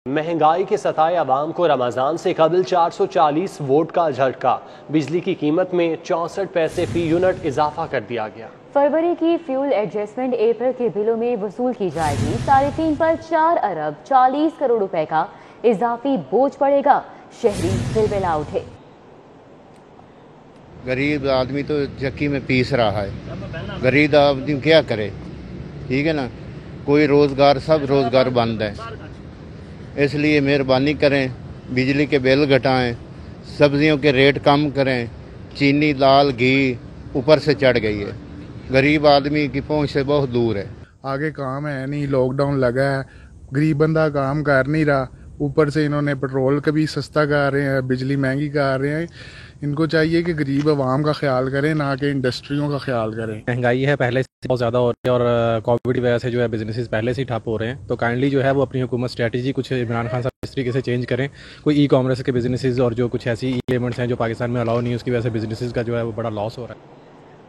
महंगाई के सताए अवाम को रमजान से कबल 440 वोट का झटका। बिजली की कीमत में 64 पैसे फी यूनिट इजाफा कर दिया गया। फरवरी की फ्यूल एडजस्टमेंट अप्रैल के बिलों में वसूल की जाएगी। 3.5 पर 4 अरब 40 करोड़ रुपए का इजाफी बोझ पड़ेगा। शहरी बिलबिला उठे। गरीब आदमी तो चक्की में पीस रहा है। गरीब आदमी क्या करे, ठीक है ना। कोई रोजगार, सब रोजगार बंद है। इसलिए मेहरबानी करें, बिजली के बिल घटाएं, सब्जियों के रेट कम करें। चीनी, दाल, घी ऊपर से चढ़ गई है। गरीब आदमी की पहुंच से बहुत दूर है। आगे काम है नहीं, लॉकडाउन लगा है, गरीब बंदा काम कर नहीं रहा। ऊपर से इन्होंने पेट्रोल कभी सस्ता कर रहे हैं, बिजली महंगी कर रहे हैं। इनको चाहिए कि गरीब अवाम का ख्याल करें, ना कि इंडस्ट्रियों का ख्याल करें। महंगाई है पहले से बहुत ज़्यादा हो रही है और कोविड की वजह से जो है बिजनेसेस पहले से ही ठप हो रहे हैं। तो काइंडली जो है वो अपनी हुकूमत स्ट्रेटजी कुछ इमरान खान साहब इस तरीके से चेंज करें। कोई ई कॉमर्स के बिजनेसेस और जो कुछ ऐसी पेमेंट्स हैं जो पाकिस्तान में अलाउ नहीं है, उसकी वजह से बिजनेसेस का जो है वो बड़ा लॉस हो रहा है।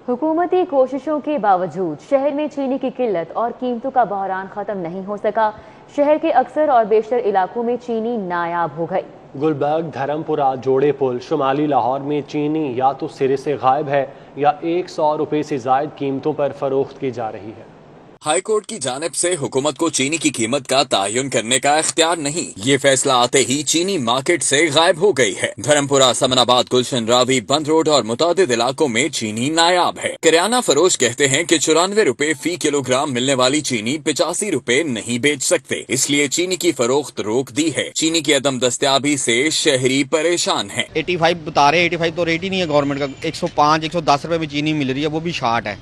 हुकूमती कोशिशों के बावजूद शहर में चीनी की किल्लत और कीमतों का बहरान खत्म नहीं हो सका। शहर के अक्सर और बेशतर इलाकों में चीनी नायाब हो गई। गुलबर्ग धर्मपुरा जोड़े पुल शुमाली लाहौर में चीनी या तो सिरे से गायब है या 100 रुपए से जायद कीमतों पर फरोख्त की जा रही है। हाई कोर्ट की जानिब से हुकूमत को चीनी की कीमत का तयन करने का इख्तियार नहीं। ये फैसला आते ही चीनी मार्केट से गायब हो गई है। धर्मपुरा, समनाबाद, गुलशन रावी, बंद रोड और मुतादिद इलाकों में चीनी नायाब है। किराना फरोश कहते हैं कि 94 रुपए फी किलोग्राम मिलने वाली चीनी 85 रुपए नहीं बेच सकते, इसलिए चीनी की फरोख्त रोक दी है। चीनी की अदम दस्तयाबी से शहरी परेशान है। 85 बता रहे, 85 तो रेट ही नहीं है गवर्नमेंट का। 105-110 रुपए में चीनी मिल रही है, वो भी शार्ट है।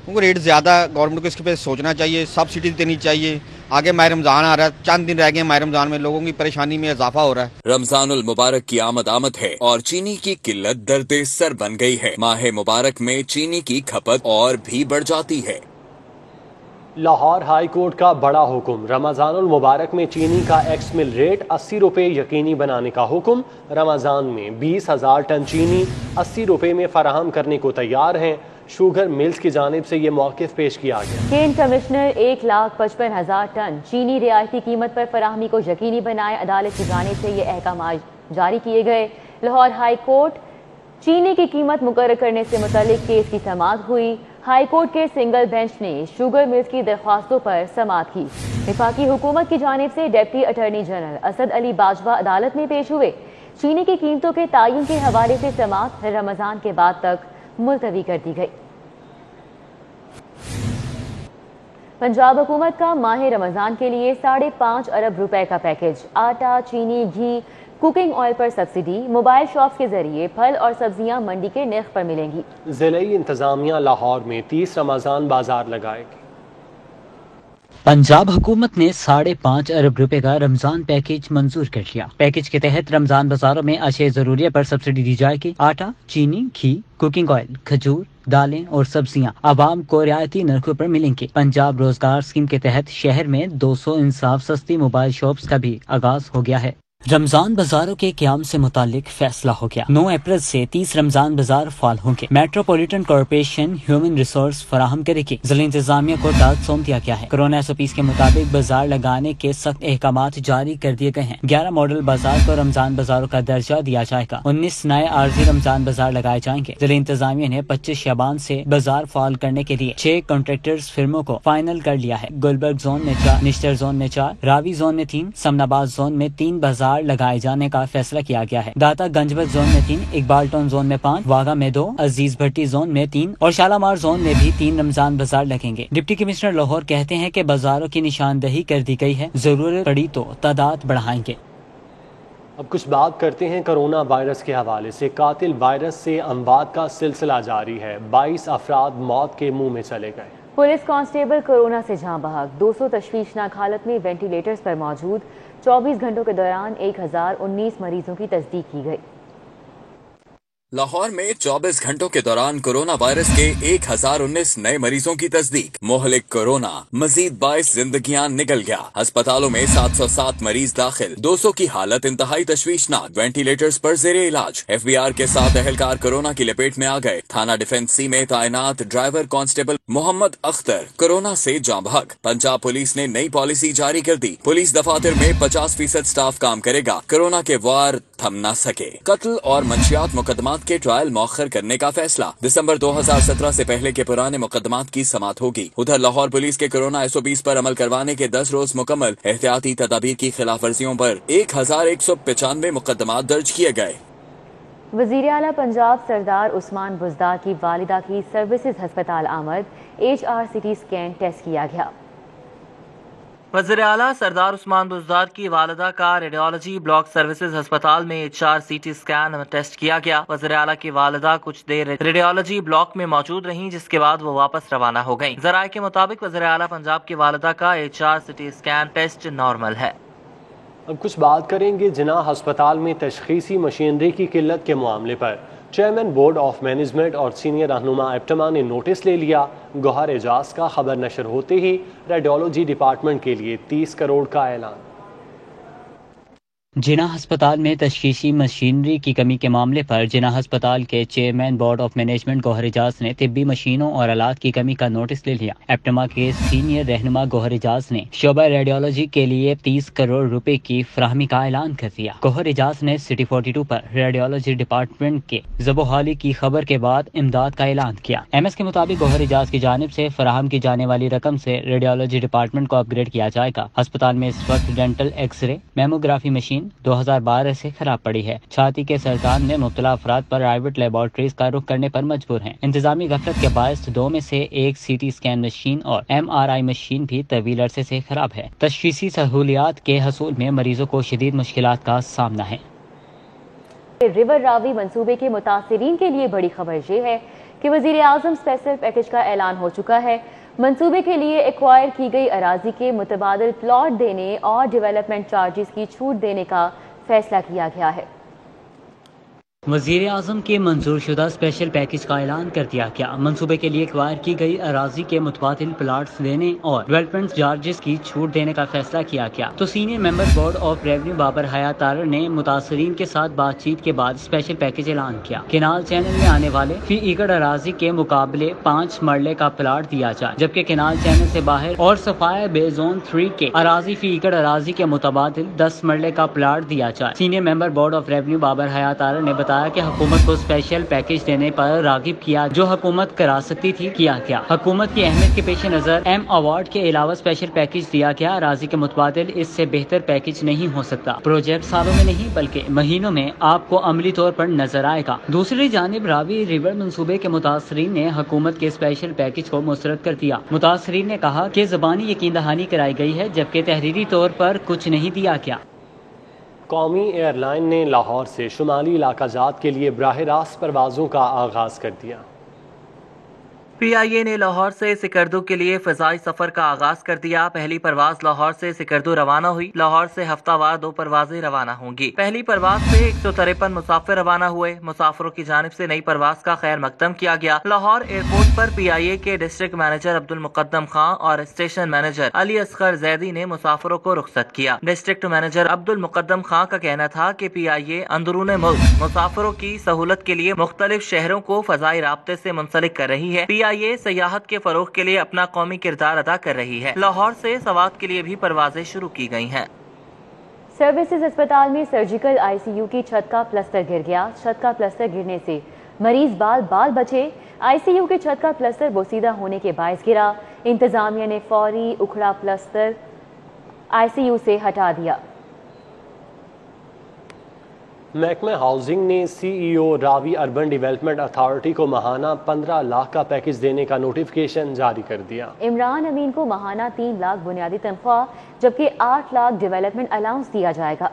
क्योंकि रेट ज़्यादा, गवर्नमेंट को इसके पे सोचना चाहिए, सब्सिडी देनी चाहिए। आगे माह रमज़ान आ रहा है, चंद दिन रह गए माह रमज़ान में, लोगों की परेशानी में इजाफा हो रहा है। रमजानुल मुबारक की आमद है और चीनी की किल्लत दर्दे सर बन गई है। माह मुबारक में चीनी की खपत और भी बढ़ जाती है। लाहौर हाई कोर्ट का बड़ा हुक्म। रमजानुल मुबारक में चीनी का एक्स मिल रेट 80 रुपए यकीनी बनाने का हुक्म। रमजान में 20,000 टन चीनी 80 रुपए में फराहम करने को तैयार हैं। शुगर मिल्स की जानिब से ये मौक़िफ़ पेश किया गया। केन कमिश्नर 1,55,000 टन चीनी रियायती कीमत पर फराहमी को यकीनी बनाए। अदालत की जानिब से ये अहकाम जारी किए गए। लाहौर हाई कोर्ट चीनी की कीमत मुकर्रर करने से मुतल्लिक केस की समाअत हुई। हाई कोर्ट के सिंगल बेंच ने शुगर मिल्स की दरख्वास्तों पर समाअत की। वफाकी हुकूमत की जानिब से deputy attorney general Asad Ali Bajwa अदालत में पेश हुए। चीनी की कीमतों के तयन के हवाले से समाअत रमजान के बाद तक मुलतवी कर दी गई। पंजाब हुकूमत का माह रमजान के लिए 5.5 अरब रुपए का पैकेज। आटा, चीनी, घी, कुकिंग ऑयल पर सब्सिडी। मोबाइल शॉप्स के जरिए फल और सब्जियां मंडी के नर्ख पर मिलेंगी। ज़िले इंतजामिया लाहौर में 30 रमजान बाजार लगाएगी। पंजाब हुकूमत ने 5.5 अरब रुपए का रमजान पैकेज मंजूर कर लिया। पैकेज के तहत रमजान बाजारों में अशिया ज़रूरिया पर सब्सिडी दी जाएगी। आटा, चीनी, घी, कुकिंग ऑयल, खजूर, दालें और सब्जियां आवाम को रियायती नरखों पर मिलेंगी। पंजाब रोजगार स्कीम के तहत शहर में 200 इंसाफ सस्ती मोबाइल शॉप्स का भी आगाज हो गया है। रमजान बाजारों के क्याम से मुतालिक फैसला हो गया। 9 अप्रैल से 30 रमजान बाजार फाल होंगे। मेट्रोपॉलिटन कॉर्पोरेशन ह्यूमन रिसोर्स फराहम करेगी। जिला इंतजामिया को टास्क सौंप दिया गया है। कोरोना SOPs के मुताबिक बाजार लगाने के सख्त अहकामात जारी कर दिए गए हैं। 11 मॉडल बाजार को रमजान बाजारों का दर्जा दिया जाएगा। 19 नए आर्जी रमजान बाजार लगाए जाएंगे। जिला इंतजामिया ने 25 शबान से बाजार फाल करने के लिए 6 कॉन्ट्रैक्टर्स फिल्मों को फाइनल कर लिया है। गुलबर्ग जोन में 4, निश्तर जोन में 4, रावी जोन में 3, समनाबाद जोन में 3 बाजार लगाए जाने का फैसला किया गया है। दाता गंजबत जोन में 3, इकबाल टाउन जोन में 5, वागा में 2, अजीज भट्टी जोन में 3 और शालामार जोन में भी 3 रमजान बाजार लगेंगे। डिप्टी कमिश्नर लाहौर कहते हैं कि बाजारों की निशानदही कर दी गई है, जरूरत पड़ी तो तादाद बढ़ाएंगे। अब कुछ बात करते हैं कोरोना वायरस के हवाले से। कातिल वायरस से अमवात का सिलसिला जारी है। 22 अफराद मौत के मुंह में चले गए। पुलिस कांस्टेबल कोरोना से जाँ बहक। 200 तशवीशनाक हालत में वेंटिलेटर्स पर मौजूद। 24 घंटों के दौरान 1019 मरीजों की तस्दीक की गई। लाहौर में 24 घंटों के दौरान कोरोना वायरस के 1019 नए मरीजों की तस्दीक। मोहलिक कोरोना मजीद 22 जिंदगियां निकल गया। अस्पतालों में 707 मरीज दाखिल, 200 की हालत इंतहाई तशवीशनाक, वेंटिलेटर्स पर जेरे इलाज। FBR के 7 एहलकार कोरोना की लपेट में आ गए। थाना डिफेंस सी में तैनात driver constable Mohammad Akhtar corona से जाँ बहक। पंजाब पुलिस ने नई पॉलिसी जारी कर दी। पुलिस दफातर में 50% स्टाफ काम करेगा। कोरोना के वार थम न सके। कत्ल और मंशियात मुकदमात के ट्रायल मौखर करने का फैसला। दिसंबर 2017 से पहले के पुराने मुकदमात की समाअत होगी। उधर लाहौर पुलिस के कोरोना SOPs पर अमल करवाने के 10 रोज मुकम्मल। एहतियाती तदाबीर की खिलाफ वर्जियों पर 1195 मुकदमात दर्ज किए गए। वज़ीर आला पंजाब सरदार उस्मान बुज़दार की वालिदा की सर्विसेज हस्पताल आमद, HRCT स्कैन टेस्ट किया गया। वज़ीर आला सरदार उस्मान बुज़दार की वालिदा का रेडियोलॉजी ब्लॉक सर्विसेज अस्पताल में HRCT स्कैन टेस्ट किया गया। वज़ीर आला की वालिदा कुछ देर रेडियोलॉजी ब्लॉक में मौजूद रहीं, जिसके बाद वो वापस रवाना हो गयी। ज़राए के मुताबिक वज़ीर आला पंजाब की वालिदा का HRCT स्कैन टेस्ट नॉर्मल है। अब कुछ बात करेंगे जिनाह अस्पताल में तशखीसी मशीनरी की किल्लत के मामले पर। चेयरमैन बोर्ड ऑफ मैनेजमेंट और सीनियर रहनुमा एप्टमा ने नोटिस ले लिया। गौहर एजाज का खबर नशर होते ही रेडियोलॉजी डिपार्टमेंट के लिए 30 करोड़ का ऐलान। जिनाह अस्पताल में तशखीसी मशीनरी की कमी के मामले पर जिनाह अस्पताल के chairman board of management Gohar Ejaz ने तिब्बी मशीनों और आलात की कमी का नोटिस ले लिया। एप्टमा के सीनियर रहनुमा गौहर एजाज ने शोबा रेडियोलॉजी के लिए 30 करोड़ रुपए की फराहमी का ऐलान कर दिया। गौहर एजाज ने सिटी 42 पर रेडियोलॉजी डिपार्टमेंट के ज़बोहाली की खबर के बाद इमदाद का ऐलान किया। MS के मुताबिक गौहर एजाज की जानिब से फराहम की जाने वाली रकम से रेडियोलॉजी डिपार्टमेंट को अपग्रेड किया जाएगा। अस्पताल में इस वक्त डेंटल एक्सरे मेमोग्राफी मशीन 2012 से खराब पड़ी है। छाती के सरतान में मुब्तला अफराद पर प्राइवेट लेबोरेटरीज का रुख करने पर मजबूर हैं। इंतजामी गफलत के बायस 2 में से एक CT स्कैन मशीन और MRI मशीन भी तवील अरसे से खराब है। तशखीसी सहूलियात के हसूल में मरीजों को शदीद मुश्किलात का सामना है। रिवर रावी मंसूबे के मुतासिरीन के लिए बड़ी खबर ये है कि वज़ीर आज़म स्पेशल पैकेज का ऐलान हो चुका है। मंसूबे के लिए एक्वायर की गई अराजी के मुतबादिल प्लॉट देने और डेवलपमेंट चार्जेस की छूट देने का फैसला किया गया है। वज़ीर आज़म के मंजूर शुदा स्पेशल पैकेज का ऐलान कर दिया गया। मंसूबे के लिए एक्वायर की गई अराजी के मुतबादिल प्लाट्स देने और डेवलपमेंट चार्जेस की छूट देने का फैसला किया गया। तो senior member board of revenue Babar Hayat Tarar ने मुतासरीन के साथ बातचीत के बाद स्पेशल पैकेज ऐलान किया। केनाल चैनल में आने वाले फी एकड़ अराजी के मुकाबले 5 मरले का प्लाट दिया जाए, जबकि केनाल चैनल से बाहर और सफाया बे जोन 3 के अराजी फी एकड़ अराजी के मुतबादिल 10 मरले का प्लाट दिया जाए। Senior member board of revenue Babar Hayat Tarar ने बताया कि हुकूमत को स्पेशल पैकेज देने पर रागिब किया, जो हुकूमत करा सकती थी किया गया। हुकूमत की अहमियत के पेश नजर M अवार्ड के अलावा स्पेशल पैकेज दिया गया। राजी के मुतबादिल इससे बेहतर पैकेज नहीं हो सकता। प्रोजेक्ट सालों में नहीं बल्कि महीनों में आपको अमली तौर पर नजर आएगा। दूसरी जानिब रावी रिवर मंसूबे के मुतासरीन ने हुकूमत के स्पेशल पैकेज को मुस्तरद कर दिया। मुतासरीन ने कहा कि ज़बानी यकीन दहानी कराई गई है, जबकि तहरीरी तौर पर कुछ नहीं दिया गया। कौमी एयरलाइन ने लाहौर से शुमाली इलाका जात के लिए बराह रास्त परवाज़ों का आगाज़ कर दिया। PIA ने लाहौर से सिकरदू के लिए फ़ज़ाई सफ़र का आगाज कर दिया। पहली परवाज लाहौर से सिकरदू रवाना हुई। लाहौर से हफ्तावार 2 परवाजें रवाना होंगी। पहली परवाज से 153 मुसाफिर रवाना हुए। मुसाफिरों की जानिब से नई परवाज का खैर मकदम किया गया। लाहौर एयरपोर्ट पर PIA के डिस्ट्रिक्ट मैनेजर अब्दुल मुकद्दम खां और स्टेशन मैनेजर अली असगर जैदी ने मुसाफिरों को रुखसत किया। डिस्ट्रिक्ट मैनेजर अब्दुल मुकद्दम खां का कहना था कि PIA अंदरूने मुल्क मुसाफिरों की सहूलत के लिए मुख्तलिफ शहरों को फ़ज़ाई राब्ते से मुंसलिक कर रही है। PIA सयाहत के फरोग के लिए अपना कौमी किरदार अदा कर रही है। लाहौर से सवात के लिए भी परवाजें शुरू की गई हैं। सर्विसेज अस्पताल में सर्जिकल ICU की छत का प्लास्टर गिर गया। छत का प्लास्टर गिरने से मरीज बाल बचे। ICU की छत का प्लास्टर बोसीदा होने के बायस गिरा। इंतजामिया ने फौरी उखड़ा प्लास्टर ICU से हटा दिया। महकमा हाउसिंग ने CEO Ravi urban development authority को माहाना 15 लाख का पैकेज देने का नोटिफिकेशन जारी कर दिया। इमरान अमीन को माहाना 3 लाख बुनियादी तनख्वाह जबकि 8 लाख डेवलपमेंट अलाउंस दिया जाएगा।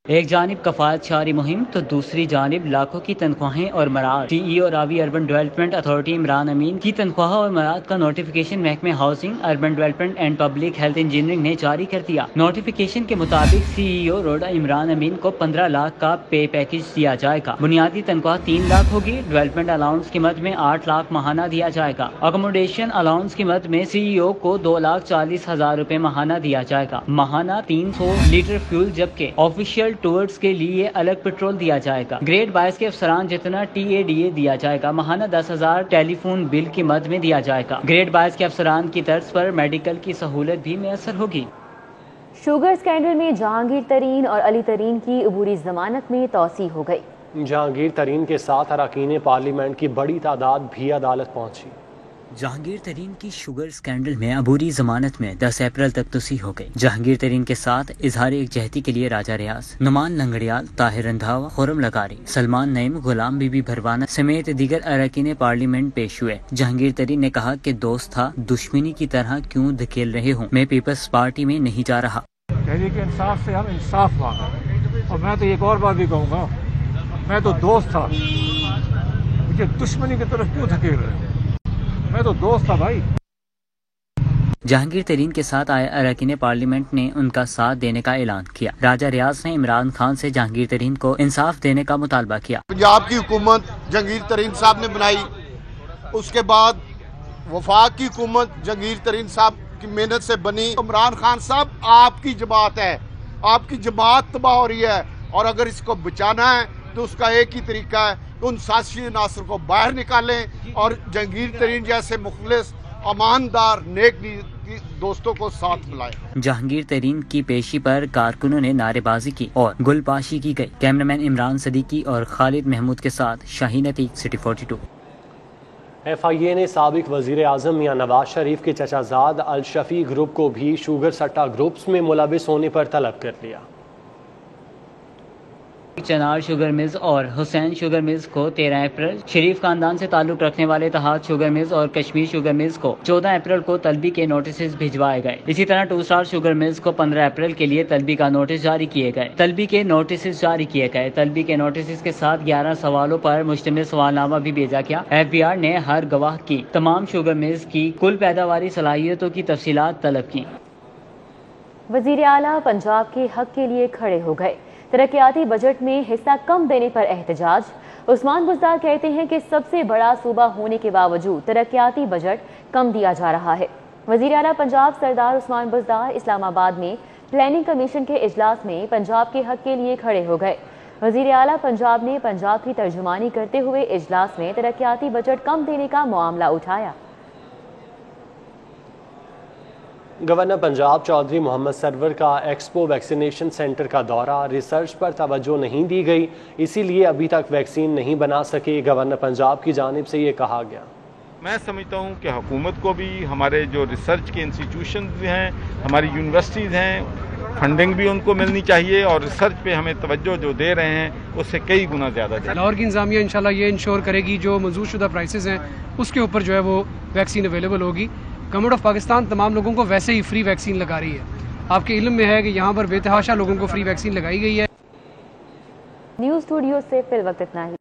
ایک جانب کفالت شعاری مہم تو دوسری جانب لاکھوں کی تنخواہیں اور مراد۔ سی ای او راوی اربن ڈیولپمنٹ اتھارٹی عمران امین کی تنخواہ اور مراد کا نوٹیفیکیشن محکمہ housing, urban development and public health engineering نے جاری کر دیا۔ نوٹیفیکیشن کے مطابق سی ای او روڈا عمران امین کو 15 لاکھ کا پے پیکج دیا جائے گا۔ بنیادی تنخواہ 3 لاکھ ہوگی۔ ڈیولپمنٹ الاؤنس کی مد میں 8 لاکھ ماہانہ دیا جائے گا۔ اکوموڈیشن الاؤنس کی مد میں سی ای او کو 2,40,000 روپے ماہانہ دیا جائے گا۔ ماہانہ 300 لیٹر فیول، جبکہ آفیشیل ٹورز کے لیے الگ پیٹرول دیا جائے گا۔ گریڈ 22 کے افسران جتنا ٹی اے ڈی اے دیا جائے گا۔ ماہانہ 10,000 ٹیلی فون بل کی مد میں دیا جائے گا۔ گریڈ 22 کے افسران کی طرز پر میڈیکل کی سہولت بھی میسر ہوگی۔ شوگر اسکینڈل میں جہانگیر ترین اور علی ترین کی عبوری ضمانت میں توسیع ہو گئی۔ جہانگیر ترین کے ساتھ اراکین پارلیمنٹ کی بڑی تعداد بھی عدالت پہنچی۔ جہانگیر ترین کی شوگر اسکینڈل میں عبوری ضمانت میں 10 اپریل تک توسیع ہو گئی۔ جہانگیر ترین کے ساتھ اظہار یکجہتی کے لیے راجہ ریاض، نعمان لنگڑیال، طاہر رندھاوا، خرم لگاری، سلمان نعیم، غلام بی بی بھروانہ سمیت دیگر اراکین پارلیمنٹ پیش ہوئے۔ جہانگیر ترین نے کہا کہ دوست تھا، دشمنی کی طرح کیوں دھکیل رہے ہوں، میں پیپلز پارٹی میں نہیں جا رہا۔ تحریک انصاف سے ہم انصاف مانگا، اور میں تو ایک اور بات بھی کہوں گا، میں تو دوست تھا، مجھے دشمنی کی طرف کیوں دھکیل رہے ہوں، میں تو دوست تھا بھائی۔ جہانگیر ترین کے ساتھ آئے اراکین پارلیمنٹ نے ان کا ساتھ دینے کا اعلان کیا۔ راجہ ریاض نے عمران خان سے جہانگیر ترین کو انصاف دینے کا مطالبہ کیا۔ پنجاب کی حکومت جہانگیر ترین صاحب نے بنائی، اس کے بعد وفاق کی حکومت جہانگیر ترین صاحب کی محنت سے بنی۔ عمران خان صاحب آپ کی جماعت ہے، آپ کی جماعت تباہ ہو رہی ہے، اور اگر اس کو بچانا ہے تو اس کا ایک ہی طریقہ ہے کہ ان سازشی عناصر کو باہر نکالیں اور جہانگیر ترین جیسے مخلص، اماندار، نیک دوستوں کو ساتھ بلائیں۔ جہانگیر ترین کی پیشی پر کارکنوں نے نعرے بازی کی اور گل پاشی کی گئی۔ کیمرامین عمران صدیقی اور خالد محمود کے ساتھ شاہین عتیق، سٹی 42۔ ایف آئی اے نے سابق وزیر اعظم میاں نواز شریف کے چچا زاد الشفیع گروپ کو بھی شوگر سٹا گروپس میں ملوث ہونے پر طلب کر لیا۔ چنار شوگر ملز اور حسین شوگر ملز کو 13 اپریل، شریف خاندان سے تعلق رکھنے والے اتحاد شوگر ملز اور کشمیر شوگر ملز کو 14 اپریل کو طلبی کے نوٹسز بھجوائے گئے۔ اسی طرح 2 اسٹار شوگر ملز کو 15 اپریل کے لیے طلبی کا نوٹس جاری کیے گئے۔ طلبی کے نوٹسز کے ساتھ 11 سوالوں پر مشتمل سوال نامہ بھی بھیجا گیا۔ ایف بی آر نے ہر گواہ کی تمام شوگر ملز کی کل پیداواری صلاحیتوں کی تفصیلات طلب کی۔ وزیر اعلیٰ پنجاب کے حق کے لیے کھڑے ہو گئے۔ ترقیاتی بجٹ میں حصہ کم دینے پر احتجاج۔ عثمان بزدار کہتے ہیں کہ سب سے بڑا صوبہ ہونے کے باوجود ترقیاتی بجٹ کم دیا جا رہا ہے۔ وزیر اعلیٰ پنجاب سردار عثمان بزدار اسلام آباد میں پلاننگ کمیشن کے اجلاس میں پنجاب کے حق کے لیے کھڑے ہو گئے۔ وزیر اعلیٰ پنجاب نے پنجاب کی ترجمانی کرتے ہوئے اجلاس میں ترقیاتی بجٹ کم دینے کا معاملہ اٹھایا۔ گورنر پنجاب چودھری محمد سرور کا ایکسپو ویکسینیشن سینٹر کا دورہ، ریسرچ پر توجہ نہیں دی گئی، اسی لیے ابھی تک ویکسین نہیں بنا سکے، گورنر پنجاب کی جانب سے یہ کہا گیا۔ میں سمجھتا ہوں کہ حکومت کو بھی، ہمارے جو ریسرچ کے انسٹیٹیوشنز ہیں، ہماری یونیورسٹیز ہیں، فنڈنگ بھی ان کو ملنی چاہیے، اور ریسرچ پہ ہمیں توجہ جو دے رہے ہیں اس سے کئی گنا زیادہ دے۔ لاہور کی انتظامیہ انشاءاللہ یہ انشور کرے گی جو منظور شدہ پرائسز ہیں اس کے اوپر جو ہے وہ ویکسین اویلیبل ہوگی۔ گورنمنٹ آف پاکستان تمام لوگوں کو ویسے ہی فری ویکسین لگا رہی ہے۔ آپ کے علم میں ہے کہ یہاں پر بے تحاشا لوگوں کو فری ویکسین لگائی گئی ہے۔ نیوز اسٹوڈیو سے فی الوقت اتنا ہی۔